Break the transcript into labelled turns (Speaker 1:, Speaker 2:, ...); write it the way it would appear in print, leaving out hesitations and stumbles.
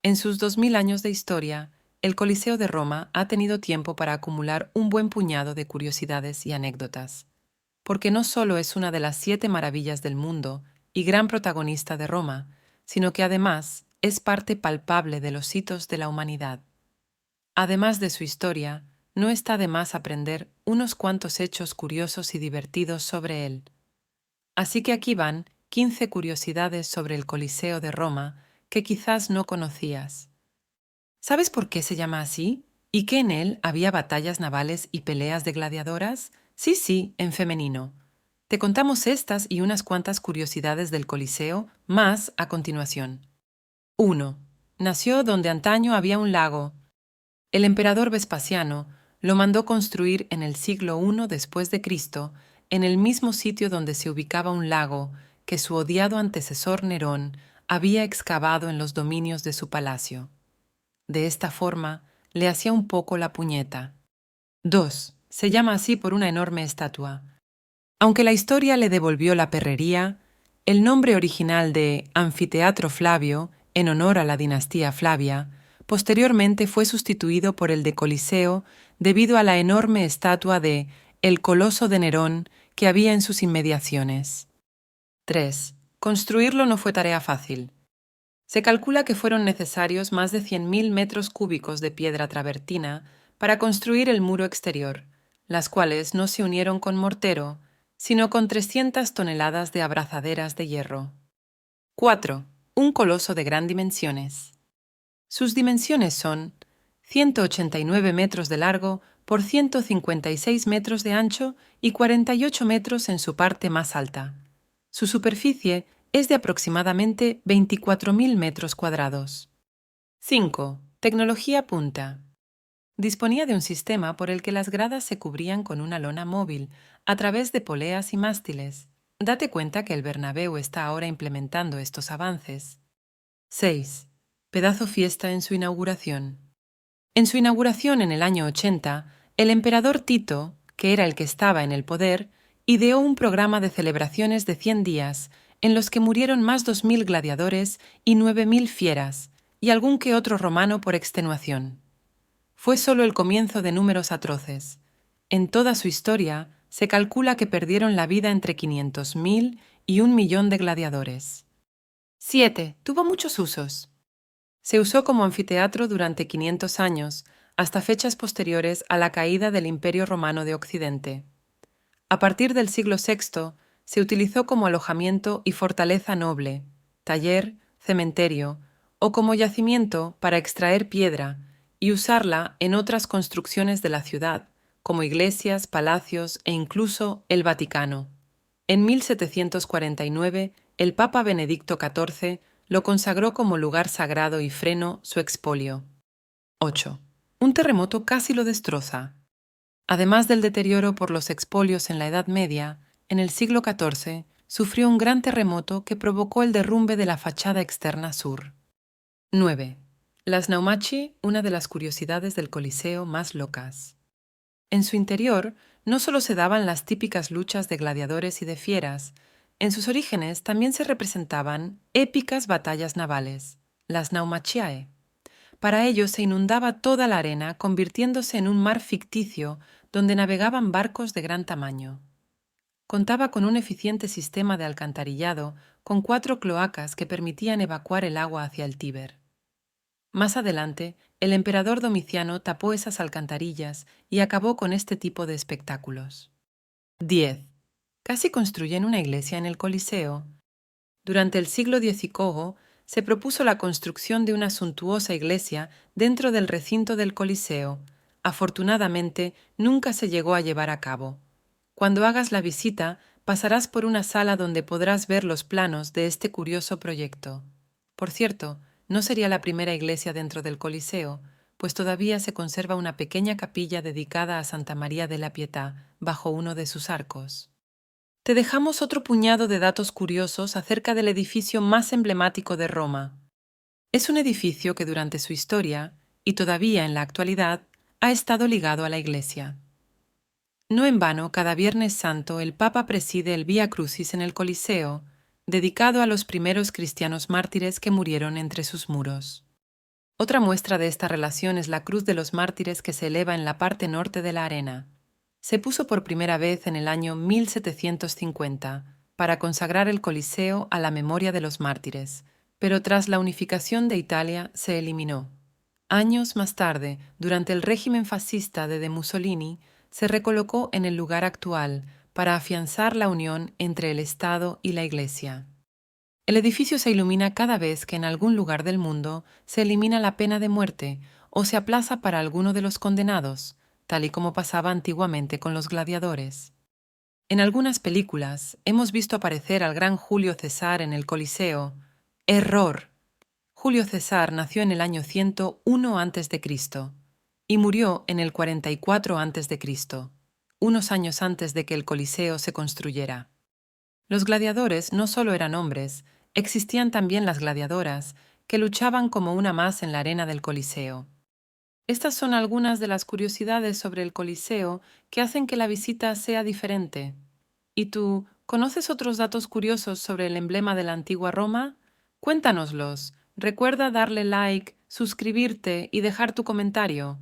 Speaker 1: En sus 2000 años de historia, el Coliseo de Roma ha tenido tiempo para acumular un buen puñado de curiosidades y anécdotas, porque no solo es una de las 7 maravillas del mundo y gran protagonista de Roma, sino que además es parte palpable de los hitos de la humanidad. Además de su historia, no está de más aprender unos cuantos hechos curiosos y divertidos sobre él. Así que aquí van 15 curiosidades sobre el Coliseo de Roma que quizás no conocías. ¿Sabes por qué se llama así? ¿Y que en él había batallas navales y peleas de gladiadoras? Sí, sí, en femenino. Te contamos estas y unas cuantas curiosidades del Coliseo, más a continuación. 1. Nació donde antaño había un lago. El emperador Vespasiano lo mandó construir en el siglo I después de Cristo, en el mismo sitio donde se ubicaba un lago que su odiado antecesor Nerón había excavado en los dominios de su palacio. De esta forma, le hacía un poco la puñeta. 2. Se llama así por una enorme estatua. Aunque la historia le devolvió la perrería, el nombre original de Anfiteatro Flavio, en honor a la dinastía Flavia, posteriormente fue sustituido por el de Coliseo debido a la enorme estatua de El Coloso de Nerón que había en sus inmediaciones. 3. Construirlo no fue tarea fácil. Se calcula que fueron necesarios más de 100.000 metros cúbicos de piedra travertina para construir el muro exterior, las cuales no se unieron con mortero, sino con 300 toneladas de abrazaderas de hierro. 4. Un coloso de gran dimensiones. Sus dimensiones son 189 metros de largo por 156 metros de ancho y 48 metros en su parte más alta. Su superficie es de aproximadamente 24.000 metros cuadrados. 5. Tecnología punta. Disponía de un sistema por el que las gradas se cubrían con una lona móvil a través de poleas y mástiles. Date cuenta que el Bernabéu está ahora implementando estos avances. 6. Pedazo fiesta en su inauguración. En su inauguración en el año 80, el emperador Tito, que era el que estaba en el poder, ideó un programa de celebraciones de 100 días, en los que murieron más 2.000 gladiadores y 9.000 fieras, y algún que otro romano por extenuación. Fue solo el comienzo de números atroces. En toda su historia, se calcula que perdieron la vida entre 500.000 y 1 millón de gladiadores. 7. Tuvo muchos usos. Se usó como anfiteatro durante 500 años, hasta fechas posteriores a la caída del Imperio Romano de Occidente. A partir del siglo VI, se utilizó como alojamiento y fortaleza noble, taller, cementerio, o como yacimiento para extraer piedra y usarla en otras construcciones de la ciudad, como iglesias, palacios e incluso el Vaticano. En 1749, el Papa Benedicto XIV lo consagró como lugar sagrado y frenó su expolio. 8. Un terremoto casi lo destroza. Además del deterioro por los expolios en la Edad Media, en el siglo XIV sufrió un gran terremoto que provocó el derrumbe de la fachada externa sur. 9. Las Naumachi, una de las curiosidades del Coliseo más locas. En su interior no solo se daban las típicas luchas de gladiadores y de fieras, en sus orígenes también se representaban épicas batallas navales, las Naumachiae. Para ello se inundaba toda la arena, convirtiéndose en un mar ficticio donde navegaban barcos de gran tamaño. Contaba con un eficiente sistema de alcantarillado con 4 cloacas que permitían evacuar el agua hacia el Tíber. Más adelante, el emperador Domiciano tapó esas alcantarillas y acabó con este tipo de espectáculos. 10. Casi construyen una iglesia en el Coliseo. Durante el siglo X se propuso la construcción de una suntuosa iglesia dentro del recinto del Coliseo. Afortunadamente, nunca se llegó a llevar a cabo. Cuando hagas la visita, pasarás por una sala donde podrás ver los planos de este curioso proyecto. Por cierto, no sería la primera iglesia dentro del Coliseo, pues todavía se conserva una pequeña capilla dedicada a Santa María de la Pietà bajo uno de sus arcos. Te dejamos otro puñado de datos curiosos acerca del edificio más emblemático de Roma. Es un edificio que durante su historia, y todavía en la actualidad, ha estado ligado a la Iglesia. No en vano, cada Viernes Santo el Papa preside el Vía Crucis en el Coliseo, dedicado a los primeros cristianos mártires que murieron entre sus muros. Otra muestra de esta relación es la Cruz de los Mártires que se eleva en la parte norte de la arena. Se puso por primera vez en el año 1750 para consagrar el Coliseo a la memoria de los mártires, pero tras la unificación de Italia se eliminó. Años más tarde, durante el régimen fascista de Mussolini, se recolocó en el lugar actual para afianzar la unión entre el Estado y la Iglesia. El edificio se ilumina cada vez que en algún lugar del mundo se elimina la pena de muerte o se aplaza para alguno de los condenados, tal y como pasaba antiguamente con los gladiadores. En algunas películas hemos visto aparecer al gran Julio César en el Coliseo. ¡Error! Julio César nació en el año 101 a.C. y murió en el 44 a.C., unos años antes de que el Coliseo se construyera. Los gladiadores no solo eran hombres, existían también las gladiadoras, que luchaban como una más en la arena del Coliseo. Estas son algunas de las curiosidades sobre el Coliseo que hacen que la visita sea diferente. ¿Y tú, conoces otros datos curiosos sobre el emblema de la antigua Roma? Cuéntanoslos. Recuerda darle like, suscribirte y dejar tu comentario.